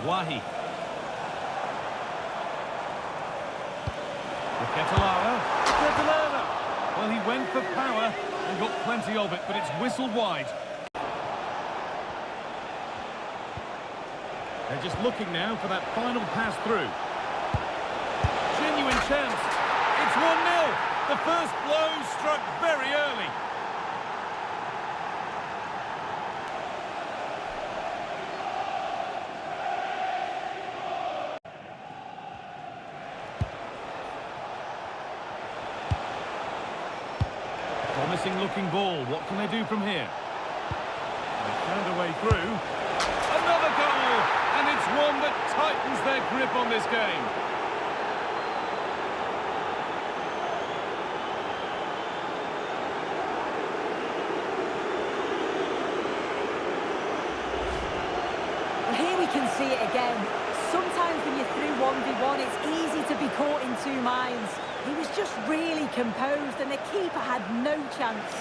Wahi. Catalana. Well, he went for power and got plenty of it, but it's whistled wide. They're just looking now for that final pass through. Genuine chance. It's 1-0. The first blow struck very early. Promising looking ball. What can they do from here? They found a way through. Another goal! And it's one that tightens their grip on this game. Well, here we can see it again. Sometimes when you're through 1v1, it's easy to be caught in two minds. He was just really composed and the keeper had no chance.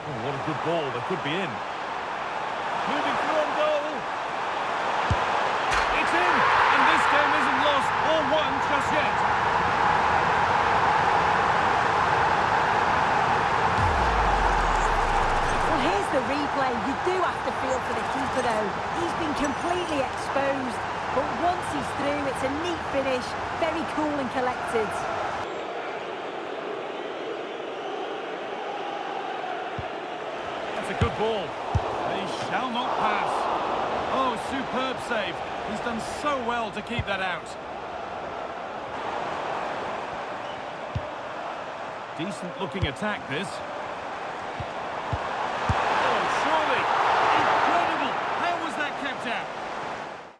Oh, what a good ball. They could be in. Moving through on goal. It's in! And this game isn't lost or won just yet. The replay, you do have to feel for the keeper though. He's been completely exposed, but once he's through, it's a neat finish, very cool and collected. That's a good ball. They shall not pass. Oh, superb save. He's done so well to keep that out. Decent looking attack, this.